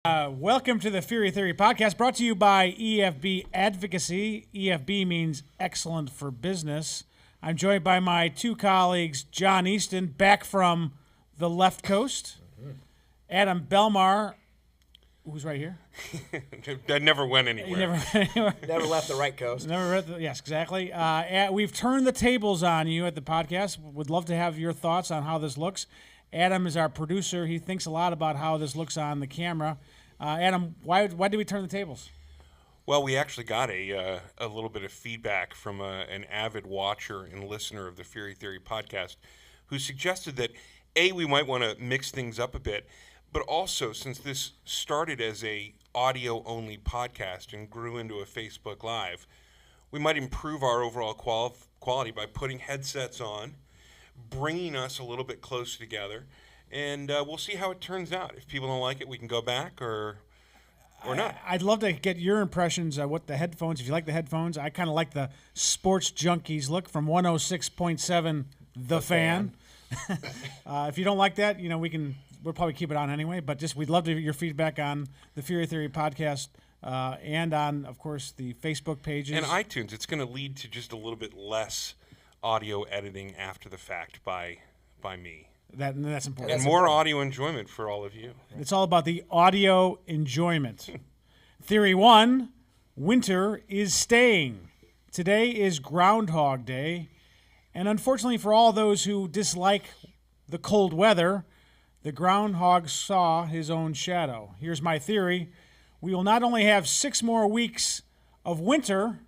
Welcome to the Fury Theory podcast, brought to you by EFB Advocacy. EFB means excellent for business. I'm joined by my two colleagues, John Easton, back from the left coast, Adam Belmar, who's right here. That never went anywhere. Never left the right coast. Yes, exactly. We've turned the tables on you at the podcast. Would love to have your thoughts on how this looks. Adam is our producer. He thinks a lot about how this looks on the camera. Adam, why did we turn the tables? Well, we actually got a little bit of feedback from an avid watcher and listener of the Fury Theory podcast who suggested that, A, we might want to mix things up a bit, but also, since this started as a audio-only podcast and grew into a Facebook Live, we might improve our overall quality by putting headsets on, bringing us a little bit closer together, and we'll see how it turns out. If people don't like it, we can go back or not. I'd love to get your impressions of what the headphones, if you like the headphones. I kind of like the Sports Junkies look from 106.7 The Fan. If you don't like that, we'll probably keep it on anyway, but we'd love to hear your feedback on the Fury Theory podcast and on, of course, the Facebook pages. And iTunes. It's going to lead to just a little bit less audio editing after the fact by me. That's important. And more audio enjoyment for all of you. It's all about the audio enjoyment. Theory 1, winter is staying. Today is Groundhog Day, and unfortunately for all those who dislike the cold weather, the groundhog saw his own shadow. Here's my theory. We will not only have 6 more weeks of winter,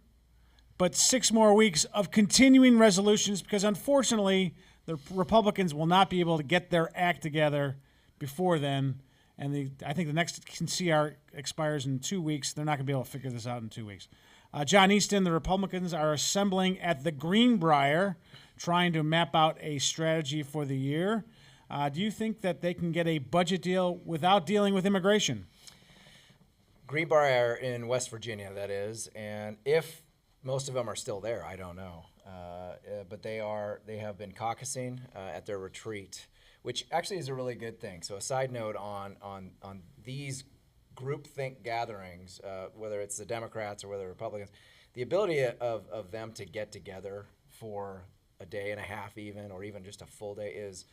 but 6 more weeks of continuing resolutions, because unfortunately the Republicans will not be able to get their act together before then. And I think the next CR expires in 2 weeks. They're not going to be able to figure this out in 2 weeks. John Easton, the Republicans are assembling at the Greenbrier, trying to map out a strategy for the year. Do you think that they can get a budget deal without dealing with immigration? Greenbrier in West Virginia, that is. And if most of them are still there, I don't know. But they have been caucusing at their retreat, which actually is a really good thing. So a side note on these groupthink gatherings, whether it's the Democrats or whether Republicans, the ability of them to get together for a day and a half even, or even just a full day, is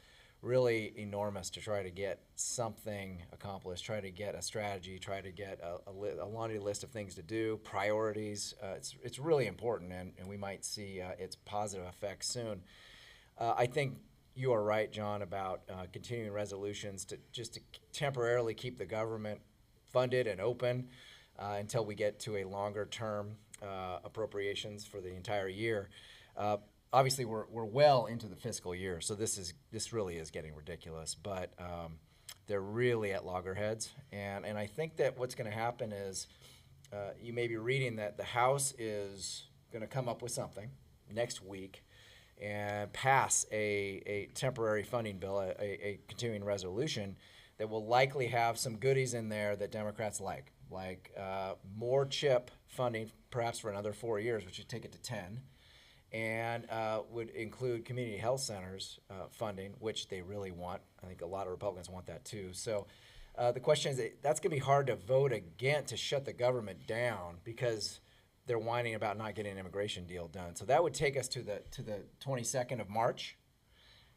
really enormous to try to get something accomplished, try to get a strategy, try to get a laundry list of things to do, priorities. It's really important, and we might see its positive effects soon. I think you are right, John, about continuing resolutions to temporarily keep the government funded and open until we get to a longer-term appropriations for the entire year. Obviously, we're well into the fiscal year, so this really is getting ridiculous. But they're really at loggerheads, and I think that what's going to happen is you may be reading that the House is going to come up with something next week and pass a temporary funding bill, a continuing resolution that will likely have some goodies in there that Democrats like more CHIP funding, perhaps for another 4 years, which would take it to 10. And would include community health centers funding, which they really want. I think a lot of Republicans want that too. So the question is, that's going to be hard to vote against to shut the government down because they're whining about not getting an immigration deal done. So that would take us to the 22nd of March.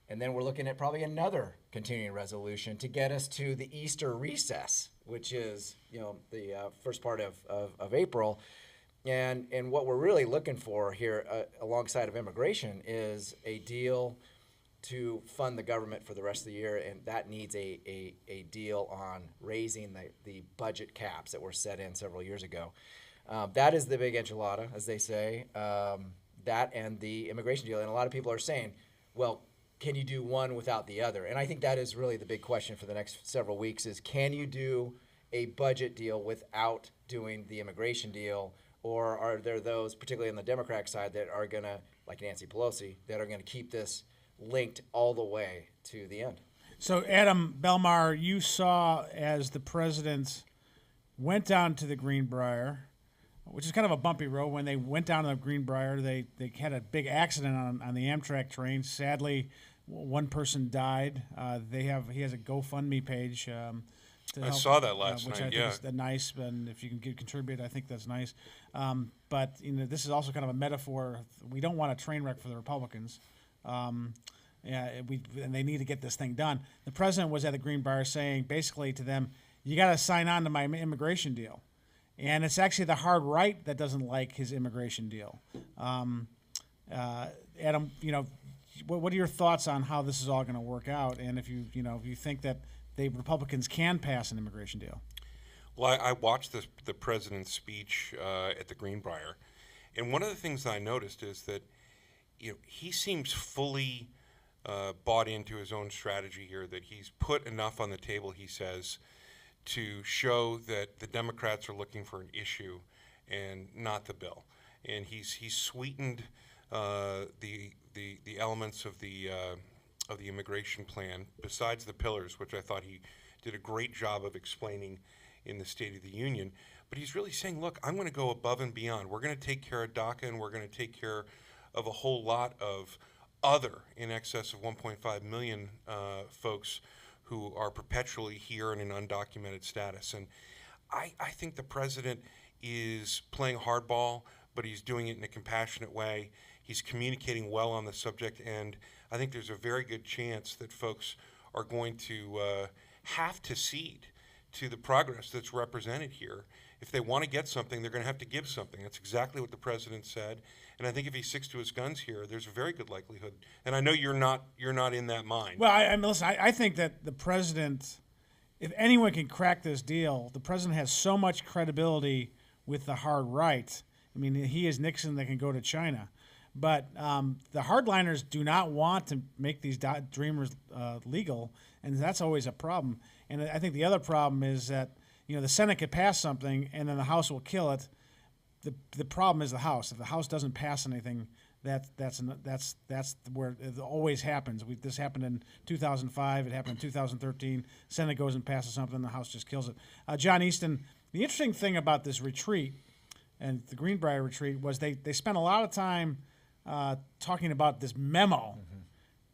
And then we're looking at probably another continuing resolution to get us to the Easter recess, which is the first part of April. And what we're really looking for here alongside of immigration is a deal to fund the government for the rest of the year, and that needs a deal on raising the budget caps that were set in several years ago. That is the big enchilada, as they say, that and the immigration deal. And a lot of people are saying, well, can you do one without the other? And I think that is really the big question for the next several weeks is, can you do a budget deal without doing the immigration deal? Or are there those, particularly on the Democratic side, that are going to, like Nancy Pelosi, that are going to keep this linked all the way to the end? So, Adam Belmar, you saw as the president went down to the Greenbrier, which is kind of a bumpy road. When they went down to the Greenbrier, they had a big accident on the Amtrak train. Sadly, one person died. He has a GoFundMe page To I help, saw that last which night, I think is nice, and if you can contribute, I think that's nice. But this is also kind of a metaphor. We don't want a train wreck for the Republicans. And they need to get this thing done. The president was at the Greenbrier saying basically to them, "You got to sign on to my immigration deal," and it's actually the hard right that doesn't like his immigration deal. Adam, what are your thoughts on how this is all going to work out, and if you think that the Republicans can pass an immigration deal? Well, I watched the president's speech at the Greenbrier, and one of the things that I noticed is that he seems fully bought into his own strategy here, that he's put enough on the table, he says, to show that the Democrats are looking for an issue and not the bill. And he's sweetened the elements of the immigration plan, besides the pillars, which I thought he did a great job of explaining in the State of the Union. But he's really saying, look, I'm going to go above and beyond. We're going to take care of DACA, and we're going to take care of a whole lot of other, in excess of 1.5 million folks who are perpetually here in an undocumented status. And I think the president is playing hardball, but he's doing it in a compassionate way. He's communicating well on the subject, and I think there's a very good chance that folks are going to have to cede to the progress that's represented here. If they want to get something, they're going to have to give something. That's exactly what the president said. And I think if he sticks to his guns here, there's a very good likelihood. And I know you're not in that mind. Well, I think that the president, if anyone can crack this deal, the president has so much credibility with the hard right. I mean, he is Nixon that can go to China. But the hardliners do not want to make these dreamers legal, and that's always a problem. And I think the other problem is that the Senate could pass something, and then the House will kill it. The problem is the House. If the House doesn't pass anything, that's where it always happens. This happened in 2005. It happened in 2013. Senate goes and passes something, the House just kills it. John Easton, the interesting thing about this retreat and the Greenbrier retreat was they spent a lot of time talking about this memo,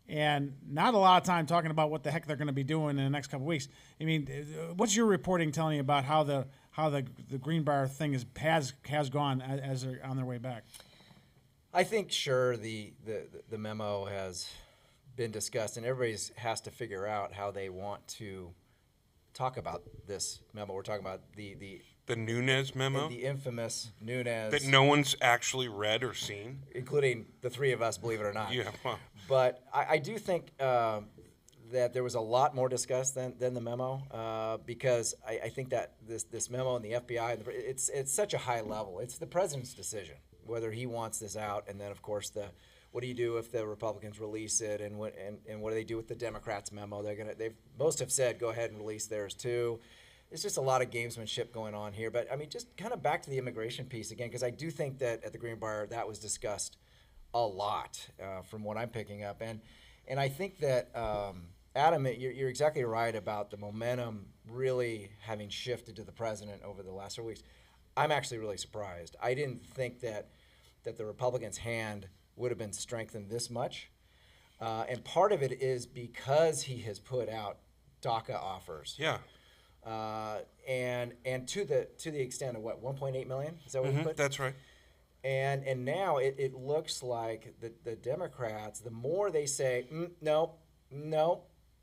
and not a lot of time talking about what the heck they're going to be doing in the next couple of weeks. I mean, what's your reporting telling you about how the Greenbrier thing has gone as they're on their way back? I think sure the memo has been discussed, and everybody has to figure out how they want to talk about this memo. We're talking about the Nunes memo? The infamous Nunes. That no one's actually read or seen? Including the three of us, believe it or not. Yeah. Well. But I do think that there was a lot more discussed than the memo, because I think that this memo and the FBI, it's such a high level. It's the president's decision whether he wants this out, and then, of course, what do you do if the Republicans release it, and what do they do with the Democrats' memo? Most have said go ahead and release theirs too. It's just a lot of gamesmanship going on here. But I mean, just kind of back to the immigration piece again, because I do think that at the Greenbrier that was discussed a lot from what I'm picking up, and I think that Adam, you're exactly right about the momentum really having shifted to the president over the last several weeks. I'm actually really surprised. I didn't think that the Republicans' hand would have been strengthened this much, and part of it is because he has put out DACA offers. Yeah. And to the extent of what, 1.8 million? Is that what he put? That's right. And now it looks like the Democrats, the more they say no,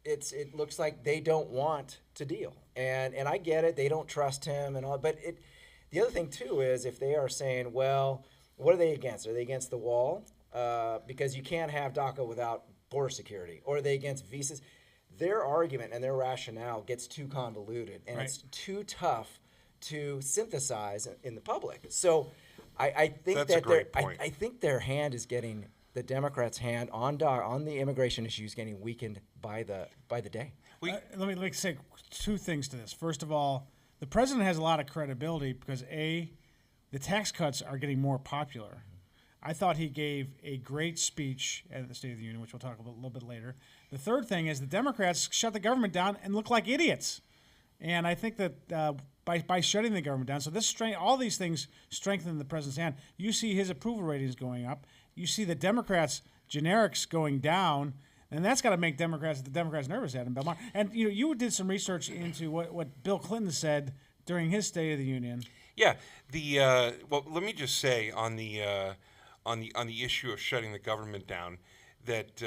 it looks like they don't want to deal. And I get it, they don't trust him and all, but the other thing too is if they are saying, well, what are they against? Are they against the wall? Because you can't have DACA without border security. Or are they against visas? Their argument and their rationale gets too convoluted, and right. It's too tough to synthesize in the public. So I think That's a great point. I think their hand is getting, the Democrats' hand on the immigration issue is getting weakened by the day. Let me say two things to this. First of all, the president has a lot of credibility because the tax cuts are getting more popular. I thought he gave a great speech at the State of the Union, which we'll talk about a little bit later. The third thing is the Democrats shut the government down and look like idiots. And I think that by shutting the government down, so all these things strengthen the president's hand. You see his approval ratings going up. You see the Democrats' generics going down. And that's got to make the Democrats nervous at in Belmont. And you did some research into what Bill Clinton said during his State of the Union. Yeah. Well, let me just say on the issue of shutting the government down that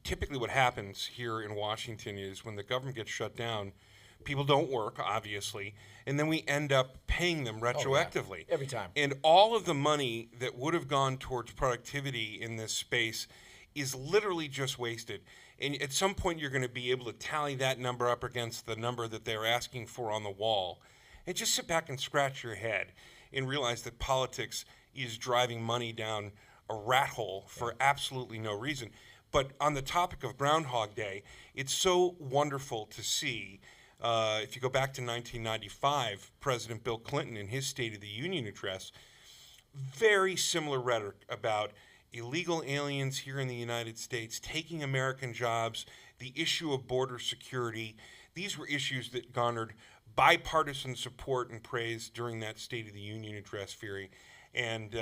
typically what happens here in Washington is when the government gets shut down, people don't work, obviously, and then we end up paying them retroactively. Every time. And all of the money that would have gone towards productivity in this space is literally just wasted. And at some point, you're going to be able to tally that number up against the number that they're asking for on the wall. And just sit back and scratch your head and realize that politics is driving money down a rat hole for absolutely no reason. But on the topic of Groundhog Day, it's so wonderful to see. If you go back to 1995, President Bill Clinton in his State of the Union address, very similar rhetoric about illegal aliens here in the United States taking American jobs, the issue of border security. These were issues that garnered bipartisan support and praise during that State of the Union address, Fury. And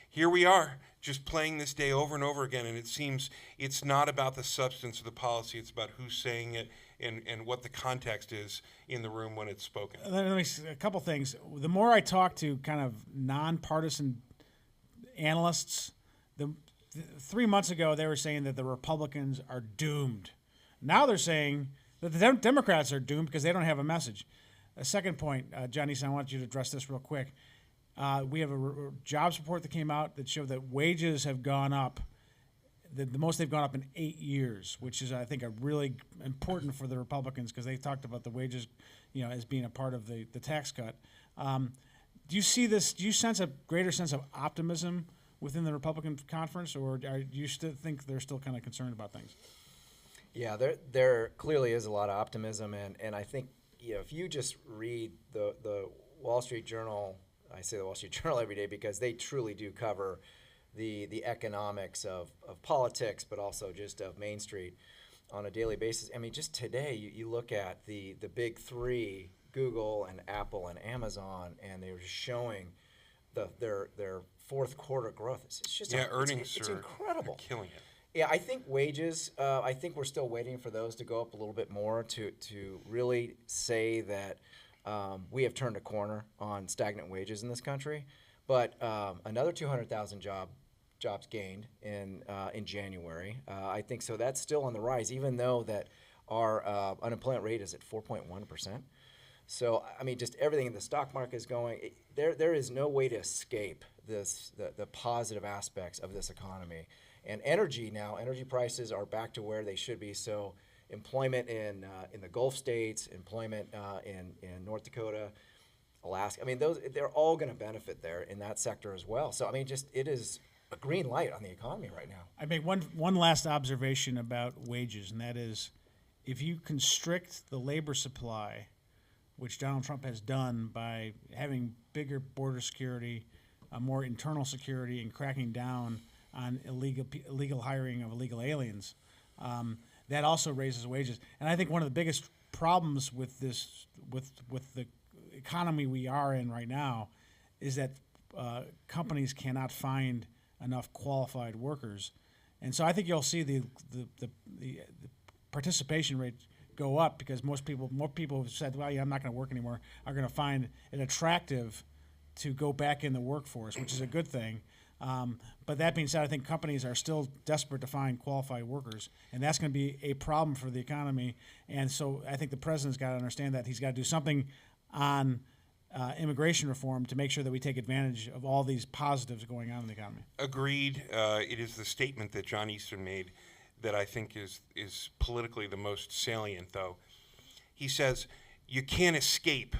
here we are, just playing this day over and over again, and it seems it's not about the substance of the policy, it's about who's saying it and what the context is in the room when it's spoken. A couple things. The more I talk to kind of nonpartisan analysts, 3 months ago they were saying that the Republicans are doomed. Now they're saying that the Democrats are doomed because they don't have a message. A second point, John Easton, I want you to address this real quick. We have a jobs report that came out that showed that wages have gone up, the most they've gone up in 8 years, which is, I think, a really important for the Republicans because they talked about the wages, as being a part of the tax cut. Do you see this? Do you sense a greater sense of optimism within the Republican conference, or do you still think they're still kind of concerned about things? Yeah, there clearly is a lot of optimism, and I think if you just read the Wall Street Journal, I say the Wall Street Journal every day because they truly do cover the economics of politics, but also just of Main Street on a daily basis. I mean, just today you look at the big three, Google and Apple and Amazon, and they were just showing their fourth quarter growth. It's just earnings it's are incredible, killing it. Yeah, I think wages. I think we're still waiting for those to go up a little bit more to really say that we have turned a corner on stagnant wages in this country. But another 200,000 jobs gained in January. I think so. That's still on the rise, even though that our unemployment rate is at 4.1%. So I mean, just everything in the stock market is going. There is no way to escape the positive aspects of this economy. And energy prices are back to where they should be. So employment in the Gulf states, employment in North Dakota, Alaska. I mean, they're all going to benefit there in that sector as well. So I mean, just it is a green light on the economy right now. I make one last observation about wages, and that is, if you constrict the labor supply, which Donald Trump has done by having bigger border security, more internal security, and cracking down on illegal hiring of illegal aliens, that also raises wages. And I think one of the biggest problems with this, with the economy we are in right now, is that companies cannot find enough qualified workers, and so I think you'll see the participation rate go up because more people have said, well, yeah, I'm not going to work anymore, are going to find it attractive to go back in the workforce, which is a good thing. But that being said, I think companies are still desperate to find qualified workers, and that's going to be a problem for the economy. And so I think the president's got to understand that he's got to do something on immigration reform to make sure that we take advantage of all these positives going on in the economy. Agreed. It is the statement that John Easton made that I think is politically the most salient, though. He says, you can't escape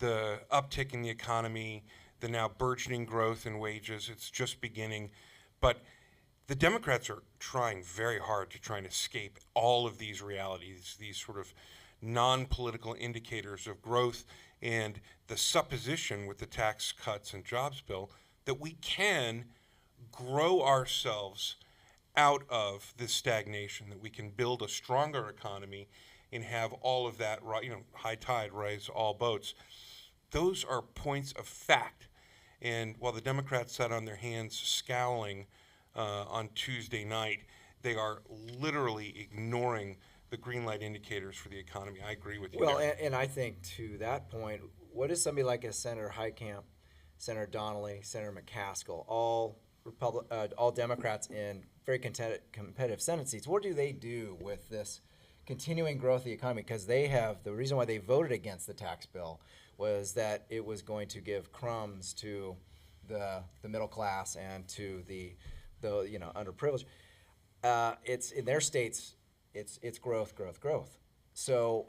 the uptick in the economy, the now burgeoning growth in wages. It's just beginning. But the Democrats are trying very hard to try and escape all of these realities, these sort of non-political indicators of growth, and the supposition with the tax cuts and jobs bill that we can grow ourselves out of this stagnation, that we can build a stronger economy and have all of that, high tide rise all boats. Those are points of fact. And while the Democrats sat on their hands scowling on Tuesday night, they are literally ignoring the green light indicators for the economy. I agree with you. Well, there. and I think to that point, what is somebody like a Senator Heitkamp, Senator Donnelly, Senator McCaskill, all Democrats in very competitive Senate seats, what do they do with this continuing growth of the economy? Because the reason why they voted against the tax bill was that it was going to give crumbs to the middle class and to the underprivileged. It's in their states, it's growth. So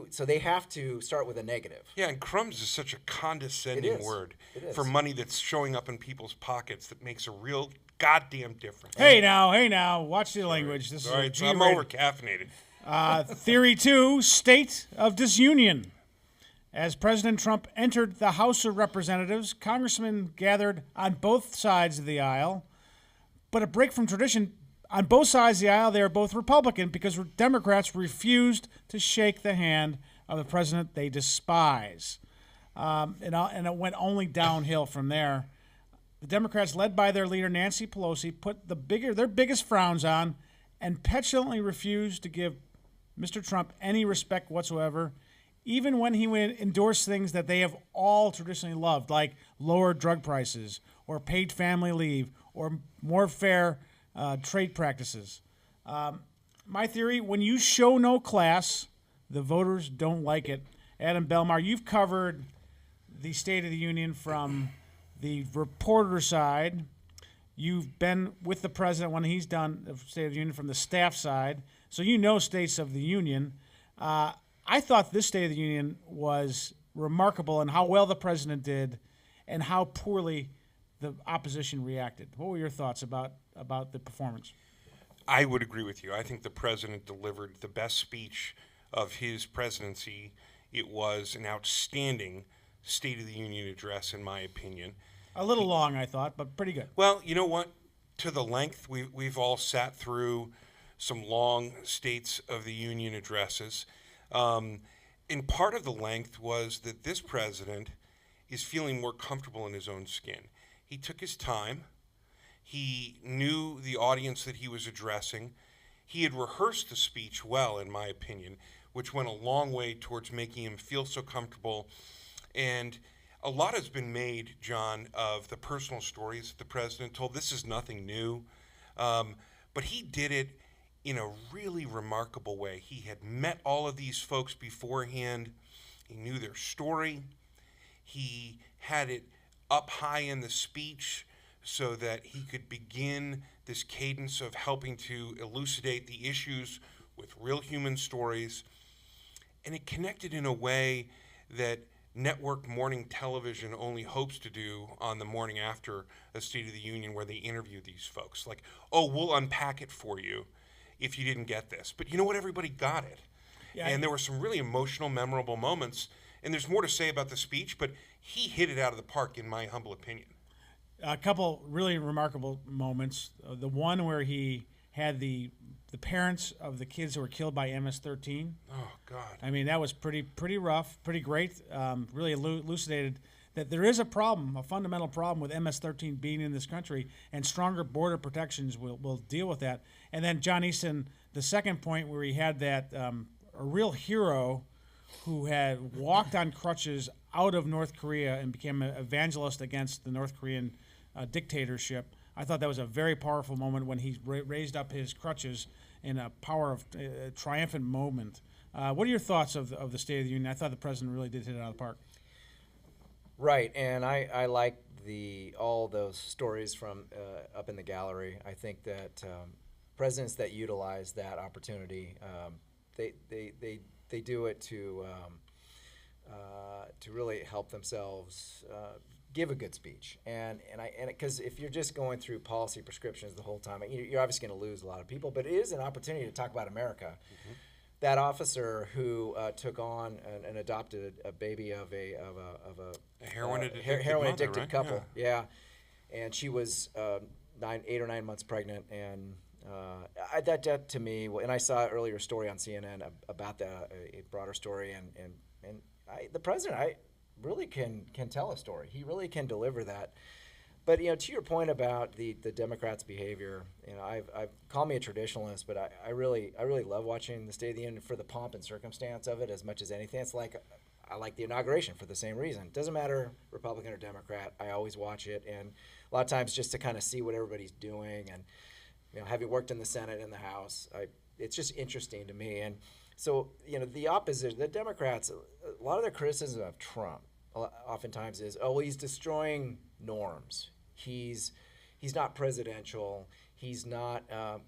so they have to start with a negative. Yeah, and crumbs is such a condescending word for money that's showing up in people's pockets that makes a real goddamn difference. Hey now, watch the language. This All right, is so I'm over caffeinated. Theory 2, State of Disunion. As President Trump entered the House of Representatives, congressmen gathered on both sides of the aisle. But a break from tradition, on both sides of the aisle, they are both Republican because Democrats refused to shake the hand of the president they despise. And it went only downhill from there. The Democrats, led by their leader, Nancy Pelosi, put their biggest frowns on and petulantly refused to give Mr. Trump any respect whatsoever, even when he would endorse things that they have all traditionally loved, like lower drug prices or paid family leave or more fair trade practices. My theory, when you show no class, the voters don't like it. Adam Belmar, you've covered the State of the Union from the reporter side. You've been with the president when he's done the State of the Union from the staff side, so you know States of the Union. I thought this State of the Union was remarkable in how well the president did and how poorly the opposition reacted. What were your thoughts about the performance? I would agree with you. I think the president delivered the best speech of his presidency. It was an outstanding State of the Union address, in my opinion. A little long, I thought, but pretty good. Well, you know what? To the length, we've all sat through some long States of the Union addresses. And part of the length was that this president is feeling more comfortable in his own skin. He took his time. He knew the audience that he was addressing. He had rehearsed the speech well, in my opinion, which went a long way towards making him feel so comfortable. And a lot has been made, John, of the personal stories that the president told. This is nothing new. But he did it in a really remarkable way. He had met all of these folks beforehand. He knew their story. He had it up high in the speech so that he could begin this cadence of helping to elucidate the issues with real human stories. And it connected in a way that network morning television only hopes to do on the morning after a State of the Union, where they interview these folks. Like, oh, we'll unpack it for you if you didn't get this. But you know what? Everybody got it. Yeah, and there were some really emotional, memorable moments. And there's more to say about the speech, but he hit it out of the park, in my humble opinion. A couple really remarkable moments. The one where he had the parents of the kids who were killed by MS-13. Oh, God. I mean, that was pretty rough, pretty great. Really elucidated that there is a problem, a fundamental problem with MS-13 being in this country, and stronger border protections will deal with that. And then John Easton, the second point where he had that a real hero who had walked on crutches out of North Korea and became an evangelist against the North Korean dictatorship. I thought that was a very powerful moment when he raised up his crutches in a triumphant moment. What are your thoughts of the State of the Union? I thought the president really did hit it out of the park. Right, and I like all those stories from up in the gallery. I think that presidents that utilize that opportunity, they do it to really help themselves give a good speech, and because if you're just going through policy prescriptions the whole time, you're obviously going to lose a lot of people. But it is an opportunity to talk about America. Mm-hmm. That officer who took on and adopted a baby of a heroin addicted couple, yeah, and she was 8 or 9 months pregnant, and that to me, and I saw an earlier story on CNN about that, a broader story, and the president, really can tell a story. He really can deliver that But to your point about the Democrats' behavior, I've call me a traditionalist, but I really love watching the State of the Union for the pomp and circumstance of it as much as anything. It's like I like the inauguration for the same reason. It doesn't matter Republican or Democrat. I always watch it, and a lot of times just to kind of see what everybody's doing, and having worked in the Senate and the House, it's just interesting to me. And so the opposition, the Democrats, a lot of their criticism of Trump oftentimes is, oh, well, he's destroying norms. He's not presidential. He's not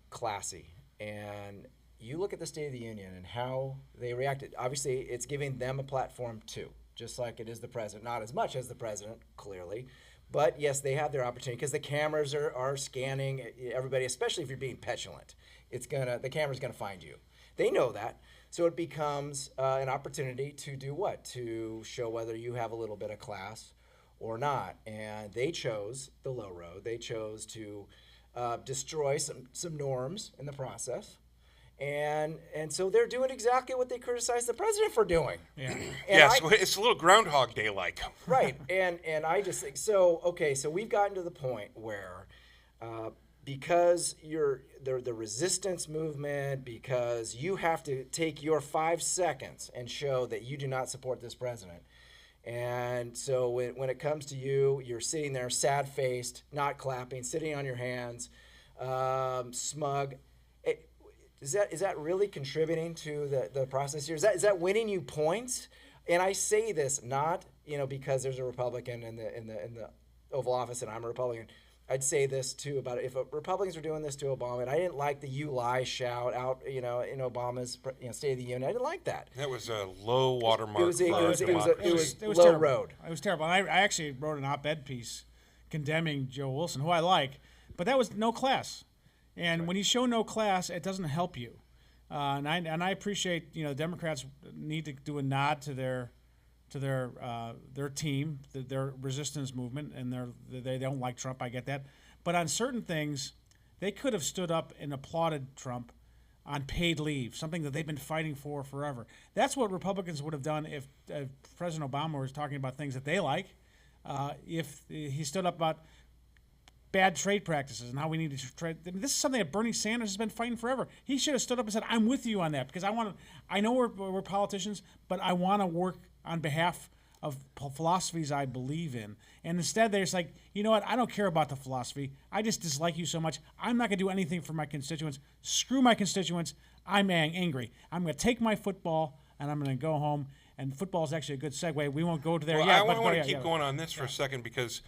classy. And you look at the State of the Union and how they reacted. Obviously, it's giving them a platform too, just like it is the president. Not as much as the president, clearly. But yes, they have their opportunity because the cameras are scanning everybody, especially if you're being petulant. The camera's gonna find you. They know that. So it becomes an opportunity to do what? To show whether you have a little bit of class or not. And they chose the low road. They chose to destroy some norms in the process. And so they're doing exactly what they criticized the president for doing. Yeah. Yes, it's a little Groundhog Day-like. Right. And I just think, so we've gotten to the point where because the resistance movement, because you have to take your 5 seconds and show that you do not support this president. And so when it comes to you, you're sitting there sad-faced, not clapping, sitting on your hands, smug. Is that really contributing to the process here? Is that winning you points? And I say this not because there's a Republican in the Oval Office and I'm a Republican. I'd say this too about if Republicans were doing this to Obama, and I didn't like the "you lie" shout out, in Obama's State of the Union. I didn't like that. That was a low watermark. It was It was low terrible. road. It was terrible. And I actually wrote an op-ed piece condemning Joe Wilson, who I like, but that was no class. And when you show no class, it doesn't help you. And I appreciate the Democrats need to do a nod to their team, their resistance movement, and they don't like Trump. I get that, but on certain things, they could have stood up and applauded Trump on paid leave, something that they've been fighting for forever. That's what Republicans would have done if President Obama was talking about things that they like. If he stood up about bad trade practices and how we need to trade. I mean, this is something that Bernie Sanders has been fighting forever. He should have stood up and said, "I'm with you on that," because I know we're politicians, but I want to work on behalf of philosophies I believe in. And instead, they're just like, you know what? I don't care about the philosophy. I just dislike you so much. I'm not going to do anything for my constituents. Screw my constituents. I'm angry. I'm going to take my football and I'm going to go home. And football is actually a good segue. We won't go to there Well, yet. I want to keep going on this for a second because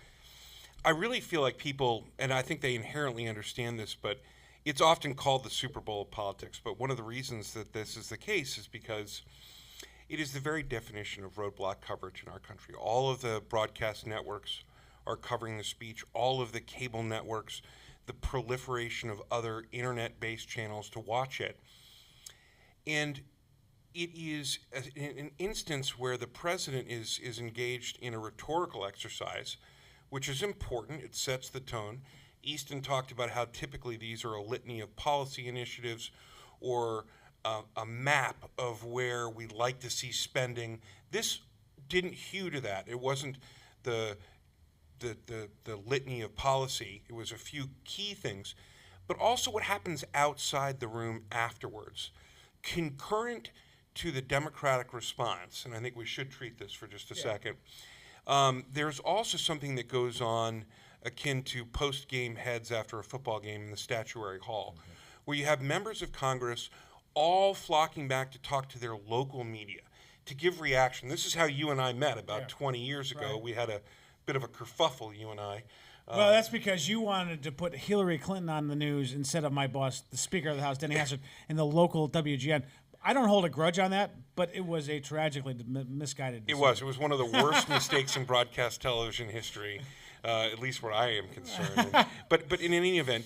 I really feel like people, and I think they inherently understand this, but it's often called the Super Bowl of politics. But one of the reasons that this is the case is because it is the very definition of roadblock coverage in our country. All of the broadcast networks are covering the speech, all of the cable networks, the proliferation of other internet-based channels to watch it. And it is an instance where the president is engaged in a rhetorical exercise, which is important. It sets the tone. Easton talked about how typically these are a litany of policy initiatives or a map of where we'd like to see spending. This didn't hew to that. It wasn't the litany of policy. It was a few key things, but also what happens outside the room afterwards. Concurrent to the Democratic response, and I think we should treat this for just a second, there's also something that goes on akin to post-game heads after a football game in the Statuary Hall, where you have members of Congress all flocking back to talk to their local media, to give reaction. This is how you and I met about 20 years ago. Right. We had a bit of a kerfuffle, you and I. Well, that's because you wanted to put Hillary Clinton on the news instead of my boss, the Speaker of the House, Denny Hastert, in the local WGN. I don't hold a grudge on that, but it was a tragically misguided decision. It was one of the worst mistakes in broadcast television history, at least where I am concerned. But in any event,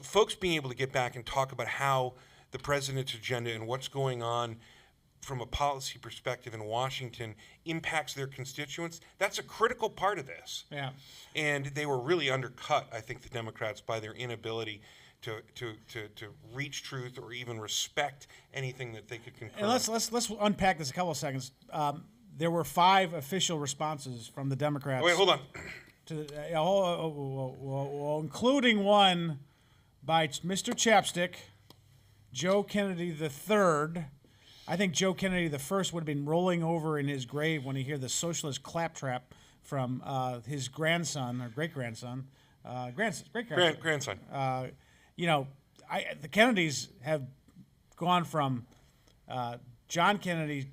folks being able to get back and talk about how the president's agenda and what's going on from a policy perspective in Washington impacts their constituents, that's a critical part of this. Yeah. And they were really undercut, I think, the Democrats, by their inability to reach truth or even respect anything that they could concur. And let's unpack this a couple of seconds. There were 5 official responses from the Democrats. Wait, hold on. including one by Mr. Chapstick, Joe Kennedy III. I think Joe Kennedy the First would have been rolling over in his grave when he heard the socialist claptrap from his grandson or great-grandson, Grandson. The Kennedys have gone from John Kennedy,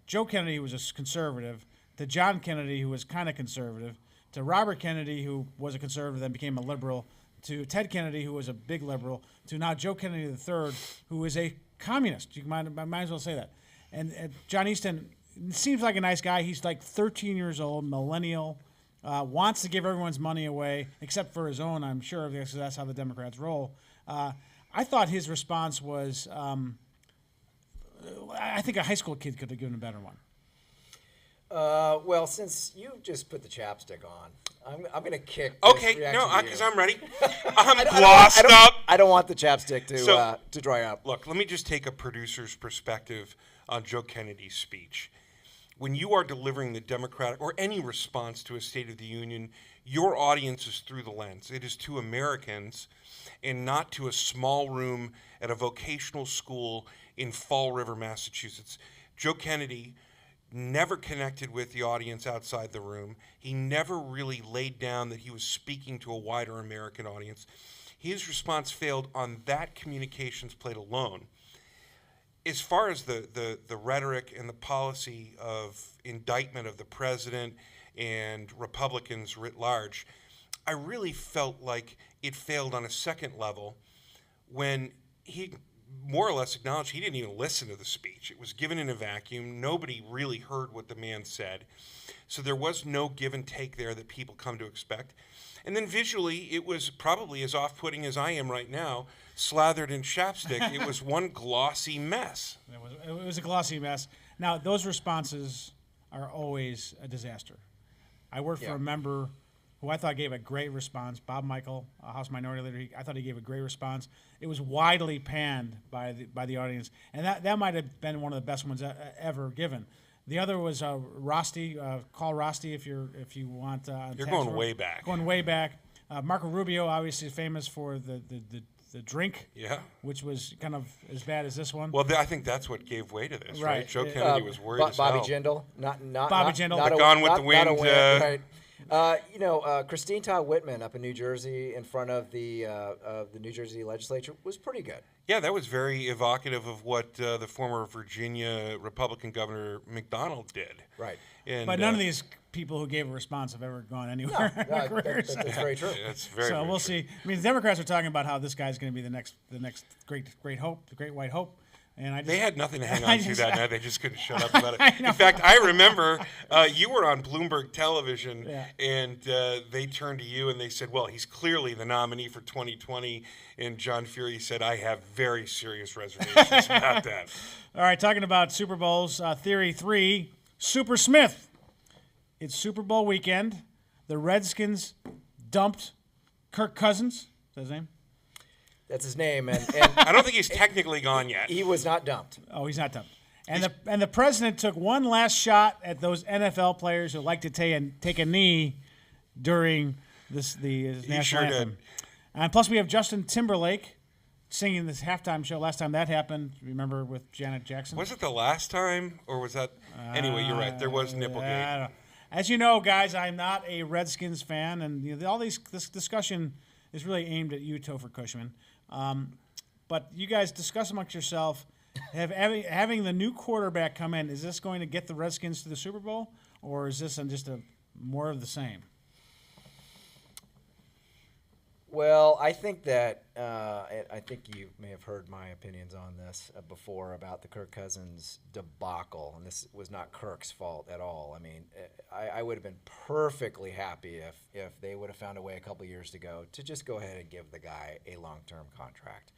Joe Kennedy, who was a conservative, to John Kennedy, who was kind of conservative, to Robert Kennedy, who was a conservative, then became a liberal, to Ted Kennedy, who was a big liberal, to now Joe Kennedy III, who is a communist. I might as well say that. And John Easton seems like a nice guy. He's like 13 years old, millennial, wants to give everyone's money away, except for his own, I'm sure, because that's how the Democrats roll. I thought his response was, I think a high school kid could have given a better one. Well, since you just put the chapstick on, I'm going to kick. This Okay, reaction no, to you. because I'm ready. I'm glossed up. I don't want the chapstick to dry up. Look, let me just take a producer's perspective on Joe Kennedy's speech. When you are delivering the Democratic or any response to a State of the Union, your audience is through the lens. It is to Americans and not to a small room at a vocational school in Fall River, Massachusetts. Joe Kennedy never connected with the audience outside the room. He never really laid down that he was speaking to a wider American audience. His response failed on that communications plate alone. As far as the rhetoric and the policy of indictment of the president and Republicans writ large, I really felt like it failed on a second level when he more or less acknowledged he didn't even listen to the speech. It was given in a vacuum. Nobody really heard what the man said. So there was no give and take there that people come to expect. And then visually, it was probably as off-putting as I am right now, slathered in chapstick. It was one glossy mess. It was a glossy mess. Now, those responses are always a disaster. I worked for a member who I thought gave a great response, Bob Michael, a House Minority Leader. I thought he gave a great response. It was widely panned by the audience, and that might have been one of the best ones ever given. The other was Rosti. Call Rosti if you want. You're going way back. Going way back. Marco Rubio, obviously famous for the drink, which was kind of as bad as this one. Well, I think that's what gave way to this, right? Joe Kennedy was worried as Bobby hell. Jindal, not Bobby Jindal, not the Gone with the Wind. Right. Christine Todd Whitman up in New Jersey in front of the New Jersey legislature was pretty good. Yeah, that was very evocative of what the former Virginia Republican Governor McDonald did. Right. And, but none of these people who gave a response have ever gone anywhere. No, that's very true. That's very, so very we'll true. see. I mean, the Democrats are talking about how this guy's going to be the next great hope, the great white hope. And they had nothing to hang on to that night. They just couldn't shut up about it. In fact, I remember you were on Bloomberg Television, and they turned to you and they said, well, he's clearly the nominee for 2020. And John Fury said, I have very serious reservations about that. All right, talking about Super Bowls, Theory 3, Super Smith. It's Super Bowl weekend. The Redskins dumped Kirk Cousins. Is that his name? That's his name, and I don't think he's technically gone yet. He was not dumped. Oh, he's not dumped. And the president took one last shot at those NFL players who like to take a knee during the national anthem. Did. And plus, we have Justin Timberlake singing this halftime show. Last time that happened, remember, with Janet Jackson? Was it the last time, or was that? Anyway, you're right. There was Nipplegate. As you know, guys, I'm not a Redskins fan, and all this discussion is really aimed at you, Topher Cushman. But you guys discuss amongst yourself. Having the new quarterback come in, is this going to get the Redskins to the Super Bowl, or is this just more of the same? Well, I think that I think you may have heard my opinions on this before about the Kirk Cousins debacle, and this was not Kirk's fault at all. I mean, I would have been perfectly happy if they would have found a way a couple years ago to just go ahead and give the guy a long-term contract.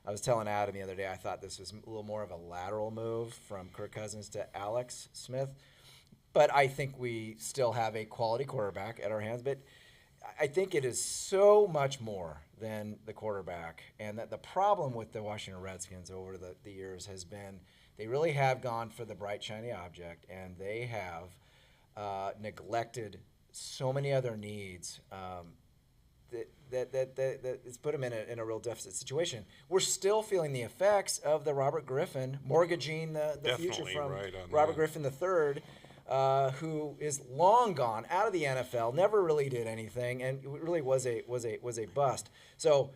I was telling Adam the other day I thought this was a little more of a lateral move from Kirk Cousins to Alex Smith, but I think we still have a quality quarterback at our hands. But I think it is so much more than the quarterback, and that the problem with the Washington Redskins over the years has been they really have gone for the bright, shiny object, and they have neglected so many other needs. That it's put them in a real deficit situation. We're still feeling the effects of the Robert Griffin mortgaging the future Definitely from right on Robert that. Griffin III, who is long gone out of the NFL, never really did anything, and really was a bust. So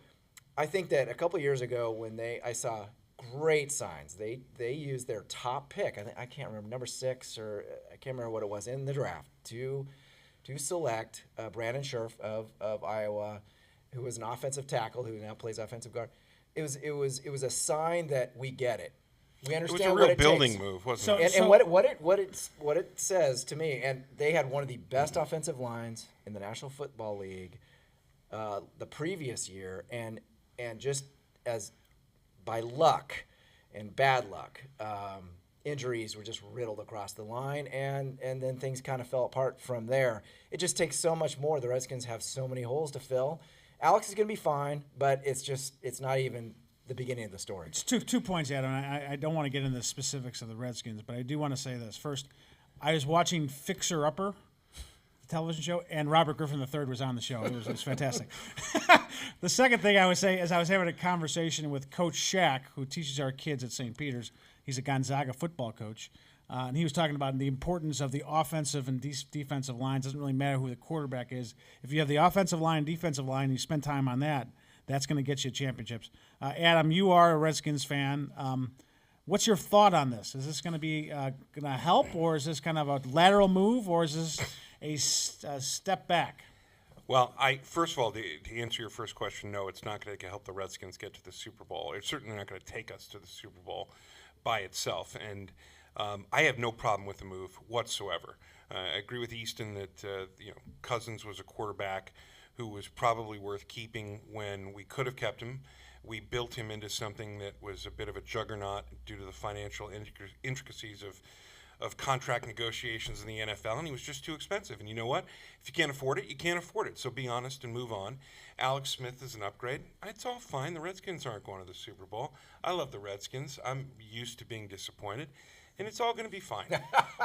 I think that a couple of years ago when I saw great signs. They used their top pick. I can't remember, number 6 or I can't remember what it was in the draft to select Brandon Scherf of Iowa, who was an offensive tackle who now plays offensive guard. It was a sign that we get it. We It was understand a what real it building takes. move, wasn't And, it? and what it says to me, and they had one of the best offensive lines in the National Football League the previous year, and just as by luck and bad luck, injuries were just riddled across the line, and then things kind of fell apart from there. It just takes so much more. The Redskins have so many holes to fill. Alex is going to be fine, but it's not even the beginning of the story. It's two points, Adam. I don't want to get into the specifics of the Redskins, but I do want to say this. First, I was watching Fixer Upper, the television show, and Robert Griffin III was on the show. It was fantastic. The second thing I would say is I was having a conversation with Coach Shack, who teaches our kids at St. Peter's. He's a Gonzaga football coach. And he was talking about the importance of the offensive and defensive lines. It doesn't really matter who the quarterback is. If you have the offensive line, defensive line, and you spend time on that, that's going to get you championships. Adam, you are a Redskins fan. What's your thought on this? Is this going to be going to help, or is this kind of a lateral move, or is this a step back? Well, first of all, to answer your first question, no, it's not going to help the Redskins get to the Super Bowl. It's certainly not going to take us to the Super Bowl by itself. And I have no problem with the move whatsoever. I agree with Easton that Cousins was a quarterback who was probably worth keeping when we could have kept him. We built him into something that was a bit of a juggernaut due to the financial intricacies of contract negotiations in the NFL, and he was just too expensive. And you know what? If you can't afford it, you can't afford it. So be honest and move on. Alex Smith is an upgrade. It's all fine. The Redskins aren't going to the Super Bowl. I love the Redskins. I'm used to being disappointed, and it's all going to be fine.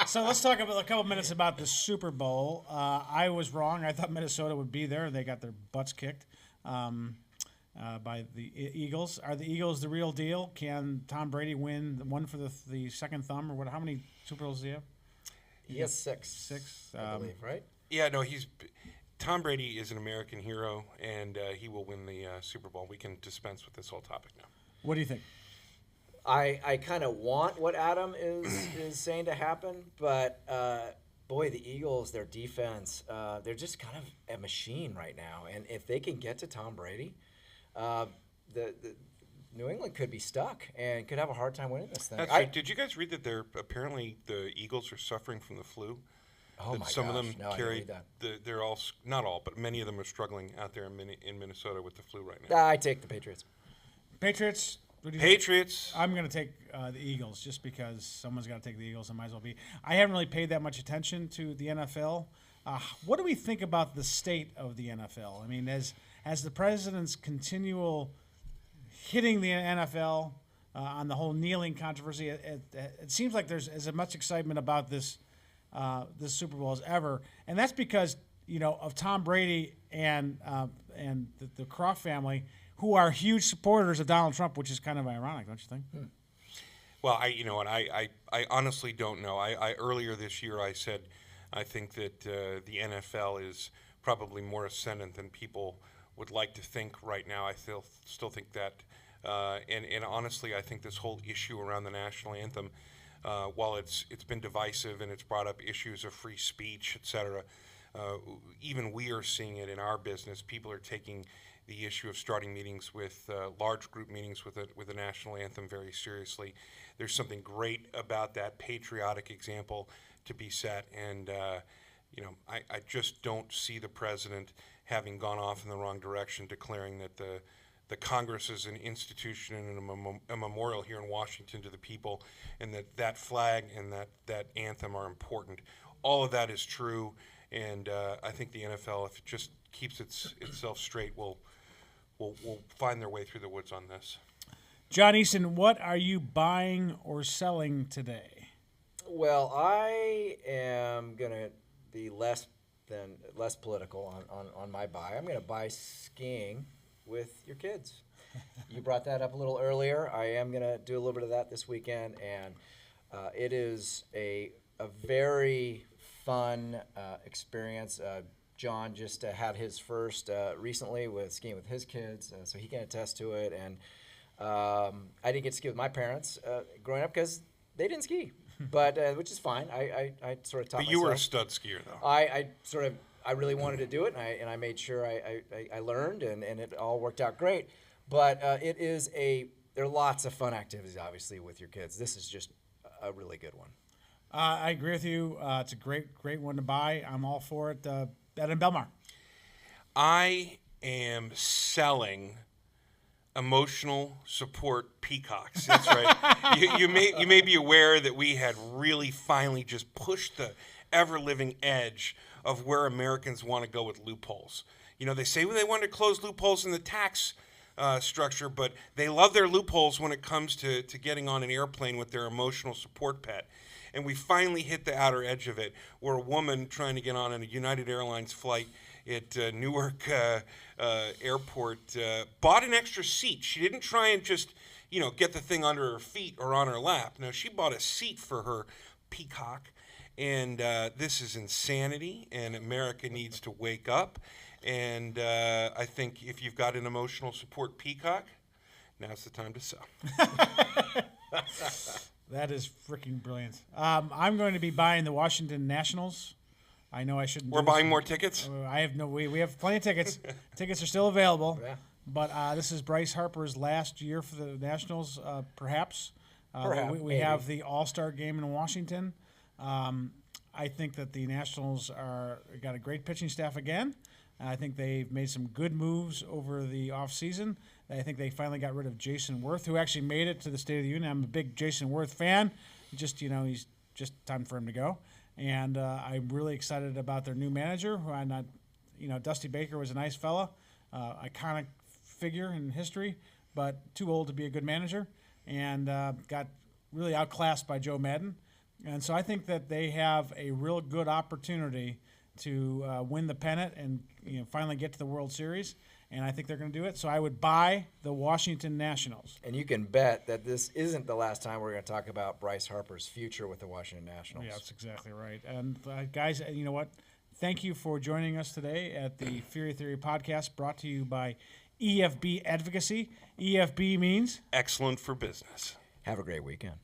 So let's talk about a couple minutes about the Super Bowl. I was wrong. I thought Minnesota would be there. They got their butts kicked by the Eagles. Are the Eagles the real deal? Can Tom Brady win one for the second thumb, or what? How many Super Bowls does he have? He has 6. 6, I believe, right? Yeah, no, Tom Brady is an American hero, and he will win the Super Bowl. We can dispense with this whole topic now. What do you think? I kind of want what Adam is saying to happen, but boy, the Eagles, their defense, they're just kind of a machine right now. And if they can get to Tom Brady, the New England could be stuck and could have a hard time winning this thing. That's right. Did you guys read that apparently the Eagles are suffering from the flu? Oh my Some gosh, of them no, I didn't carry. read that. They're all, not all, but many of them are struggling out there in Minnesota with the flu right now. I take the Patriots. Patriots. What do you Patriots. think? I'm going to take the Eagles just because someone's got to take the Eagles. I might as well be. I haven't really paid that much attention to the NFL. What do we think about the state of the NFL? I mean, as the president's continual hitting the NFL on the whole kneeling controversy, it seems like there's as much excitement about this Super Bowl as ever, and that's because of Tom Brady and the Kroft family, who are huge supporters of Donald Trump, which is kind of ironic, don't you think? Well, I honestly don't know. I earlier this year I said I think that the NFL is probably more ascendant than people would like to think right now. I still think that, and honestly, I think this whole issue around the national anthem, while it's been divisive and it's brought up issues of free speech, etc., even we are seeing it in our business. People are taking the issue of starting meetings with large group meetings with a national anthem very seriously. There's something great about that patriotic example to be set, and I just don't see the president having gone off in the wrong direction, declaring that the Congress is an institution and a memorial here in Washington to the people, and that flag and that anthem are important. All of that is true, and I think the NFL, if it just keeps itself straight, will find their way through the woods on this. John Easton, what are you buying or selling today? Well, I am going to be less less political on my buy. I'm going to buy skiing with your kids. You brought that up a little earlier. I am going to do a little bit of that this weekend, and it is a very fun experience. John just had his first recently with skiing with his kids, so he can attest to it. And I didn't get to ski with my parents growing up because they didn't ski, but which is fine. I sort of taught myself. But you were a stud skier, though. I really wanted to do it, and I made sure I learned, and it all worked out great. But there are lots of fun activities, obviously, with your kids. This is just a really good one. I agree with you. It's a great one to buy. I'm all for it. That in Belmar. I am selling emotional support peacocks. That's right. you may be aware that we had really finally just pushed the ever-living edge of where Americans want to go with loopholes. You know, they say they want to close loopholes in the tax structure, but they love their loopholes when it comes to getting on an airplane with their emotional support pet. And we finally hit the outer edge of it, where a woman trying to get on a United Airlines flight at Newark Airport bought an extra seat. She didn't try and just, get the thing under her feet or on her lap. No, she bought a seat for her peacock. And this is insanity, and America needs to wake up. And I think if you've got an emotional support peacock, now's the time to sell. That is freaking brilliant. I'm going to be buying the Washington Nationals. I know I shouldn't. We're buying more tickets? We have plenty of tickets. Tickets are still available. Yeah. But this is Bryce Harper's last year for the Nationals, perhaps. We have the All-Star game in Washington. I think that the Nationals got a great pitching staff again. I think they've made some good moves over the offseason. I think they finally got rid of Jason Worth, who actually made it to the State of the Union. I'm a big Jason Worth fan. He's just time for him to go. And I'm really excited about their new manager, who I'm not, Dusty Baker was a nice fella, iconic figure in history, but too old to be a good manager, and got really outclassed by Joe Madden. And so I think that they have a real good opportunity to win the pennant and finally get to the World Series. And I think they're going to do it. So I would buy the Washington Nationals. And you can bet that this isn't the last time we're going to talk about Bryce Harper's future with the Washington Nationals. Yeah, that's exactly right. And guys, you know what? Thank you for joining us today at the Fury Theory podcast, brought to you by EFB Advocacy. EFB means? Excellent for business. Have a great weekend.